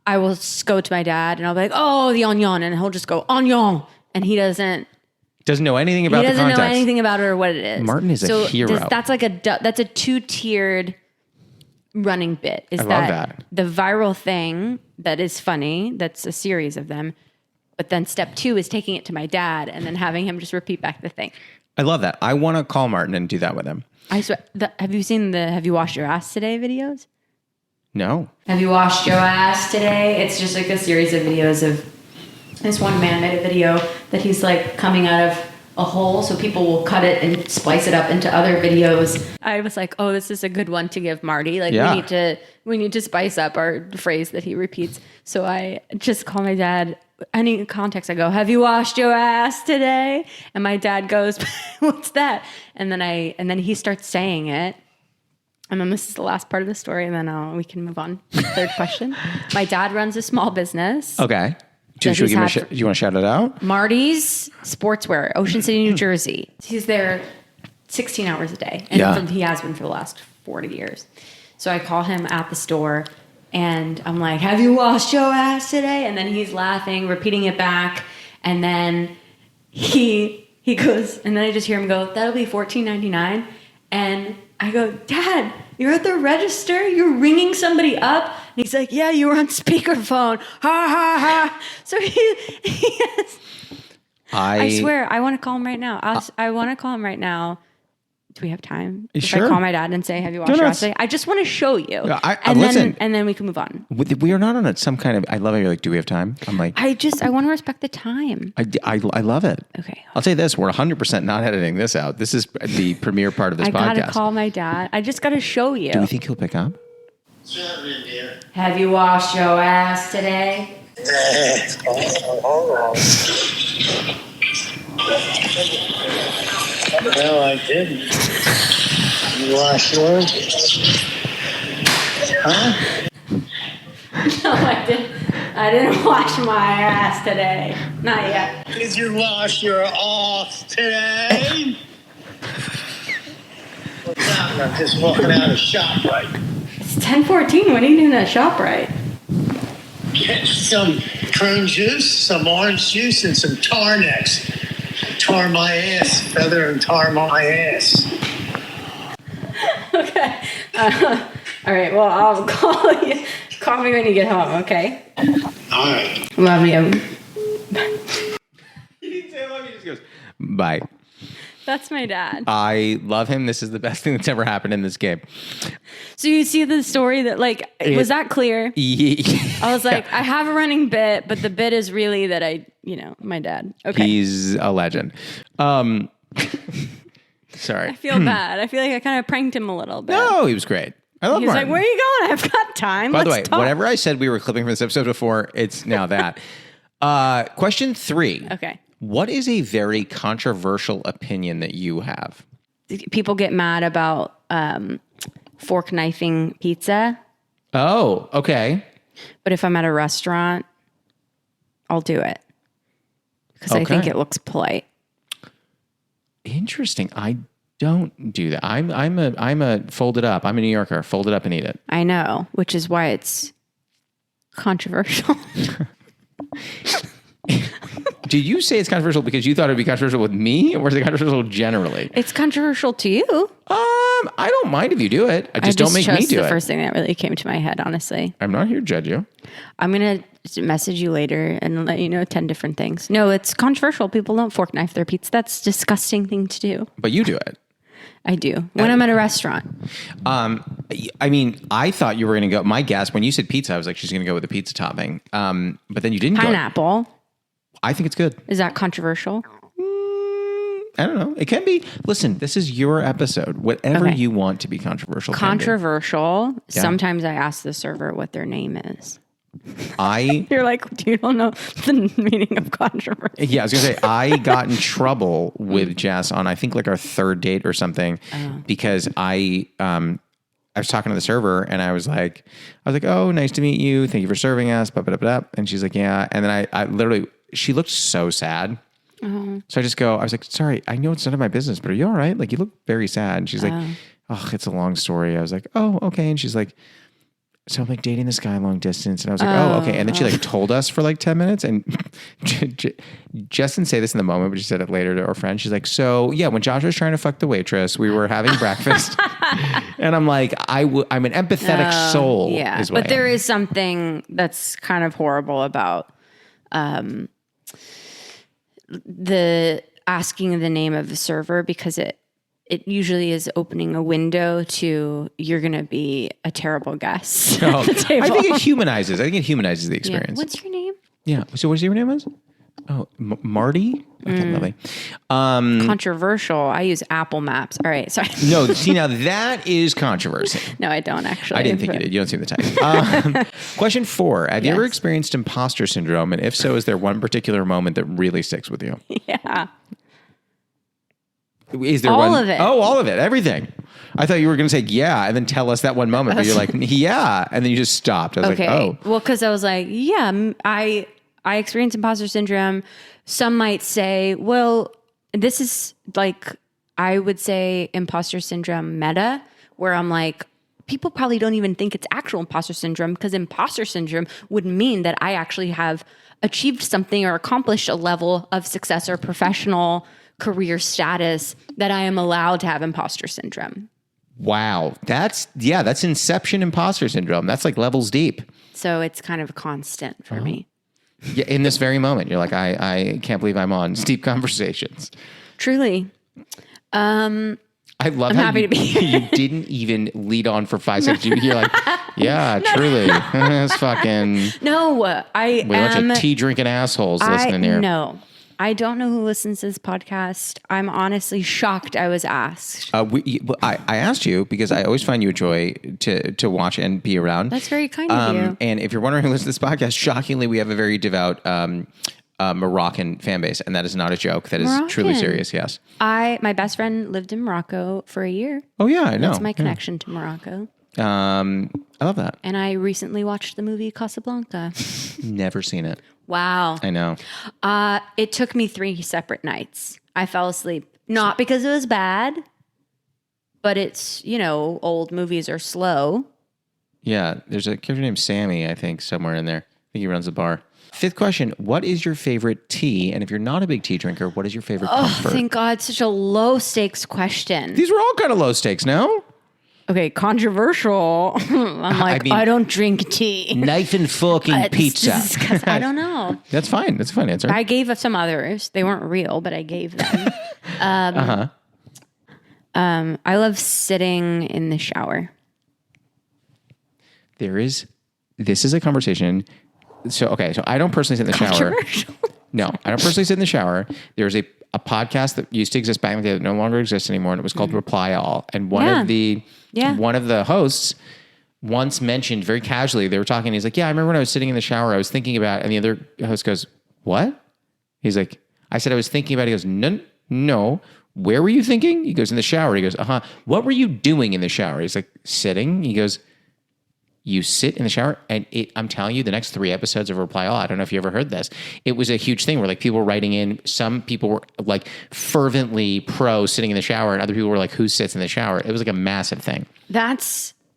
I will just go to my dad and I'll be like, the onion. And he'll just go, onion. And he doesn't Doesn't know anything about the context. know anything about it or what it is. Martin is a hero. That's like that's a 2-tiered running bit. Is I love that. the viral thing that is funny, that's a series of them. But then step 2 is taking it to my dad and then having him just repeat back the thing. I love that. I want to call Martin and do that with him. I swear, have you seen the "Have you washed your ass today" videos? No. Have you washed your ass today? It's just like a series of videos of this one man made a video that he's like coming out of a hole, so people will cut it and splice it up into other videos. I was like, this is a good one to give Marty. Like, Yeah. we need to spice up our phrase that he repeats. So I just call my dad. Any context, I go, "Have you washed your ass today?" And my dad goes, "What's that?" And then he starts saying it. And then this is the last part of the story, and then we can move on. Third question. My dad runs a small business. Okay. Do That you he's want had to shout it out? Marty's Sportswear, Ocean City, New Jersey. He's there 16 hours a day. And Yeah. he has been for the last 40 years. So I call him at the store and I'm like, "Have you washed your ass today?" And then he's laughing, repeating it back. And then he goes, and then I just hear him go, "That'll be $14.99. And I go, "Dad, you're at the register? You're ringing somebody up?" And he's like, "Yeah, you were on speakerphone. Ha, ha, ha." So he has, I swear, I want to call him right now. I want to call him right now. Do we have time? If Sure. I call my dad and say, "Have you watched No, your it's- ass today?" I just want to show you. Yeah, and then we can move on. We are not on some kind of. I love how you're like, "Do we have time?" I'm like, I want to respect the time. I love it. Okay. I'll say this: we're 100% not editing this out. This is the premiere part of this I got to podcast. call my dad. I just got to show you. Do you think he'll pick up? Have you washed your ass today? No, I didn't. You washed yours? Huh? No, I didn't wash my ass today. Not yet. Did you wash your ass today? What's happening? I'm just walking out of ShopRite. It's 10:14. What are you doing at ShopRite? Get some prune juice, some orange juice, and some Tarnex. Tar my ass, feather and tar my ass. Okay. All right. Well, I'll call you. Call me when you get home. Okay. All right. Love you. He didn't say I love you. He just goes, bye. That's my dad. I love him. This is the best thing that's ever happened in this game. So you see the story that was that clear? I was like, I have a running bit, but the bit is really that my dad. Okay. He's a legend. Sorry. I feel bad. I feel like I kind of pranked him a little bit. No, he was great. I love He was Martin. like, where are you going? I've got time. By the way, Let's talk. whatever I said we were clipping from this episode before, it's now that. Question 3. Okay. What is a very controversial opinion that you have? People get mad about fork knifing pizza, Oh, okay. but if I'm at a restaurant, I'll do it because I think Okay. it looks polite. Interesting. I don't do that. I'm a fold it up. I'm a New Yorker. Fold it up and eat it. I know, which is why it's controversial. Did you say it's controversial because you thought it'd be controversial with me, or is it controversial generally? It's controversial to you. I don't mind if you do it. I just don't make me chose do the it. first thing that really came to my head, honestly. I'm not here to judge you. I'm going to message you later and let you know 10 different things. No, it's controversial. People don't fork knife their pizza. That's a disgusting thing to do. But you do it. I do. When I'm at a restaurant. I mean, I thought you were going to go. My guess when you said pizza, I was like, she's going to go with the pizza topping. But then you didn't go. Pineapple. I think it's good. Is that controversial? I don't know. It can be. Listen, this is your episode. Whatever Okay. you want to be controversial. Controversial. Yeah. Sometimes I ask the server what their name is. I You're like, you don't know the meaning of controversy. Yeah, I was gonna say I got in trouble with Jess on I think like our 3rd date or something because I was talking to the server and I was like, oh, nice to meet you. Thank you for serving us. Blah, blah, blah, blah. And she's like, yeah. And then I literally, she looked so sad. So I was like, sorry, I know it's none of my business, but are you all right? Like, you look very sad. And she's like, oh, it's a long story. I was like, oh, okay. And she's like, so I'm like dating this guy long distance. And I was like, oh, okay. And then she like told us for like 10 minutes. And Jess didn't say this in the moment, but she said it later to our friend. She's like, so yeah, when Josh was trying to fuck the waitress, we were having breakfast. And I'm like, I'm an empathetic soul. Yeah. Is what But there is something that's kind of horrible about the asking the name of the server because it usually is opening a window to you're going to be a terrible guest at the table. I think it humanizes. the Yeah. experience. What's your name? Yeah. So what's your name was? Oh, Marty? Okay, lovely. Controversial. I use Apple Maps. All right. Sorry. No, see, now that is controversy. No, I don't actually. I didn't think you did. You don't seem the type. Question 4. Have you ever Yes. experienced imposter syndrome? And if so, is there one particular moment that really sticks with you? Yeah. Is there All one? of it. Oh, all of it. Everything. I thought you were going to say, yeah, and then tell us that one moment. But you're like, yeah. And then you just stopped. I was Okay. like, oh. Well, because I was like, yeah, I experience imposter syndrome. Some might say, well, this is like, I would say imposter syndrome meta, where I'm like, people probably don't even think it's actual imposter syndrome because imposter syndrome would mean that I actually have achieved something or accomplished a level of success or professional career status that I am allowed to have imposter syndrome. Wow. That's inception imposter syndrome. That's like levels deep. So it's kind of a constant for me. Yeah, in this very moment, you're like, I can't believe I'm on Steep Conversations. Truly. I love I'm how happy you, to be here. you didn't even lead on for 5 seconds. You're like, yeah, truly. It's fucking No, I a bunch am. of tea drinking assholes listening here. No, I don't know who listens to this podcast. I'm honestly shocked I was asked. I asked you because I always find you a joy to watch and be around. That's very kind of you. And if you're wondering who listens to this podcast, shockingly, we have a very devout Moroccan fan base, and that is not a joke. That is truly Moroccan. serious. Yes. My best friend lived in Morocco for a year. Oh yeah, I know. That's my connection to Morocco. I love that. And I recently watched the movie Casablanca. Never seen it. Wow. I know. It took me 3 separate nights. I fell asleep. Not because it was bad, but it's, old movies are slow. Yeah, there's a character named Sammy, I think, somewhere in there. I think he runs the bar. Fifth question, what is your favorite tea? And if you're not a big tea drinker, what is your favorite comfort? Thank God, such a low stakes question. These were all kind of low stakes, no? Okay, controversial. I'm like, I don't drink tea. Knife and fork and pizza. I don't know. That's fine. That's a fine answer. I gave some others. They weren't real, but I gave them. I love sitting in the shower. This is a conversation. So I don't personally sit in the shower. No, I don't personally sit in the shower. There's a podcast that used to exist back in the day that no longer exists anymore, and it was called Reply All. And one of the hosts once mentioned very casually, they were talking, he's like, yeah, I remember when I was sitting in the shower, I was thinking about, and the other host goes, what? He's like, I said I was thinking about it. He goes, no. Where were you thinking? He goes, in the shower. He goes, what were you doing in the shower? He's like, sitting. He goes, you sit in the shower, and I'm telling you, the next 3 episodes of Reply All, I don't know if you ever heard this, it was a huge thing where like people were writing in, some people were like fervently pro sitting in the shower, and other people were like, who sits in the shower? It was like a massive thing.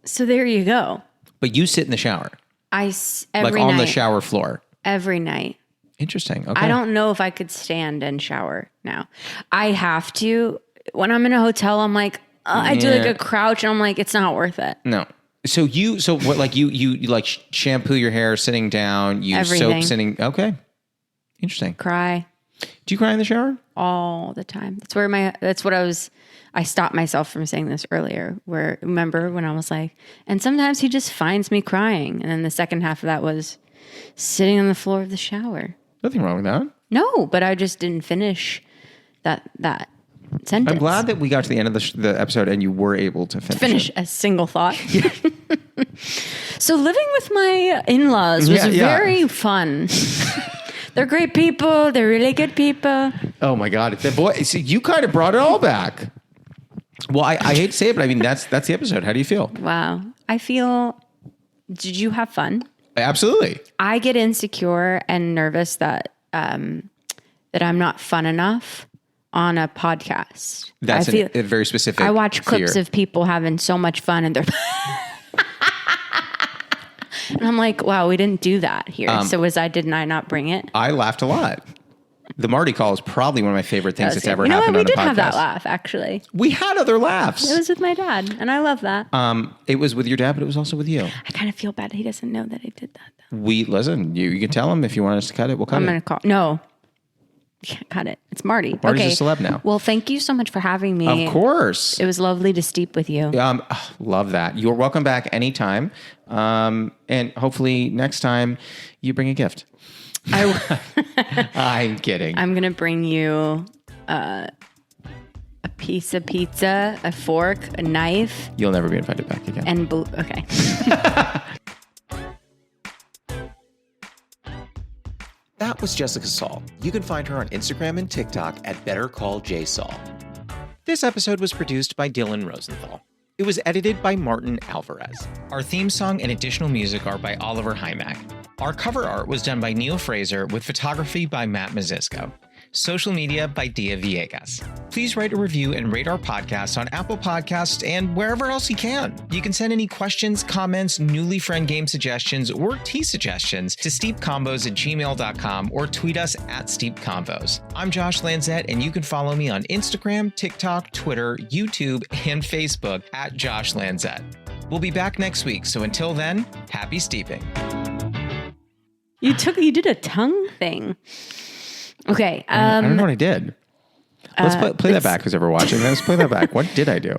So there you go. But you sit in the shower. Every like night. on the shower floor. Every night. Interesting. Okay. I don't know if I could stand and shower now. I have to. When I'm in a hotel, I'm like, I do like a crouch, and I'm like, it's not worth it. No. So what, like you like shampoo your hair sitting down, you Everything. soap sitting. Okay. Interesting. Cry. Do you cry in the shower? All the time. I stopped myself from saying this earlier, where remember when I was like, and sometimes he just finds me crying. And then the second half of that was sitting on the floor of the shower. Nothing wrong with that. No, but I just didn't finish that sentence. I'm glad that we got to the end of the episode and you were able to finish a single thought. So living with my in-laws was very fun. They're great people. They're really good people. Oh my God. See, you kind of brought it all back. Well, I hate to say it, but I mean, that's the episode. How do you feel? Wow. Did you have fun? Absolutely. I get insecure and nervous that I'm not fun enough on a podcast. That's a very specific I watch clips fear. of people having so much fun and they're and I'm like, wow, we didn't do that here. Didn't I not bring it? I laughed a lot. The Marty call is probably one of my favorite things that's ever happened on a podcast. We did have that laugh, actually. We had other laughs. It was with my dad, and I love that. It was with your dad, but it was also with you. I kind of feel bad he doesn't know that I did that, though. Listen, you can tell him if you want us to cut it, we'll cut it. I'm going to call. No. You can't cut it. It's Marty. Marty's a celeb now. Well, thank you so much for having me. Of course. It was lovely to steep with you. Love that. You're welcome back anytime. And hopefully next time you bring a gift. I'm kidding. I'm going to bring you a piece of pizza, a fork, a knife. You'll never be invited back again. And okay. That was Jessica Saul. You can find her on Instagram and TikTok at BetterCallJSaul. This episode was produced by Dylan Rosenthal. It was edited by Martin Alvarez. Our theme song and additional music are by Oliver Hymack. Our cover art was done by Neil Fraser with photography by Matt Mazisco. Social media by Dia Villegas. Please write a review and rate our podcast on Apple Podcasts and wherever else you can. You can send any questions, comments, newly friend game suggestions, or tea suggestions to steepcombos@gmail.com or tweet us at steepconvos. I'm Josh Lanzette, and you can follow me on Instagram, TikTok, Twitter, YouTube, and Facebook at Josh Lanzette. We'll be back next week, so until then, happy steeping. You did a tongue thing. Okay. I don't know what I did. Let's play that back, who's ever watching. Let's play that back. What did I do?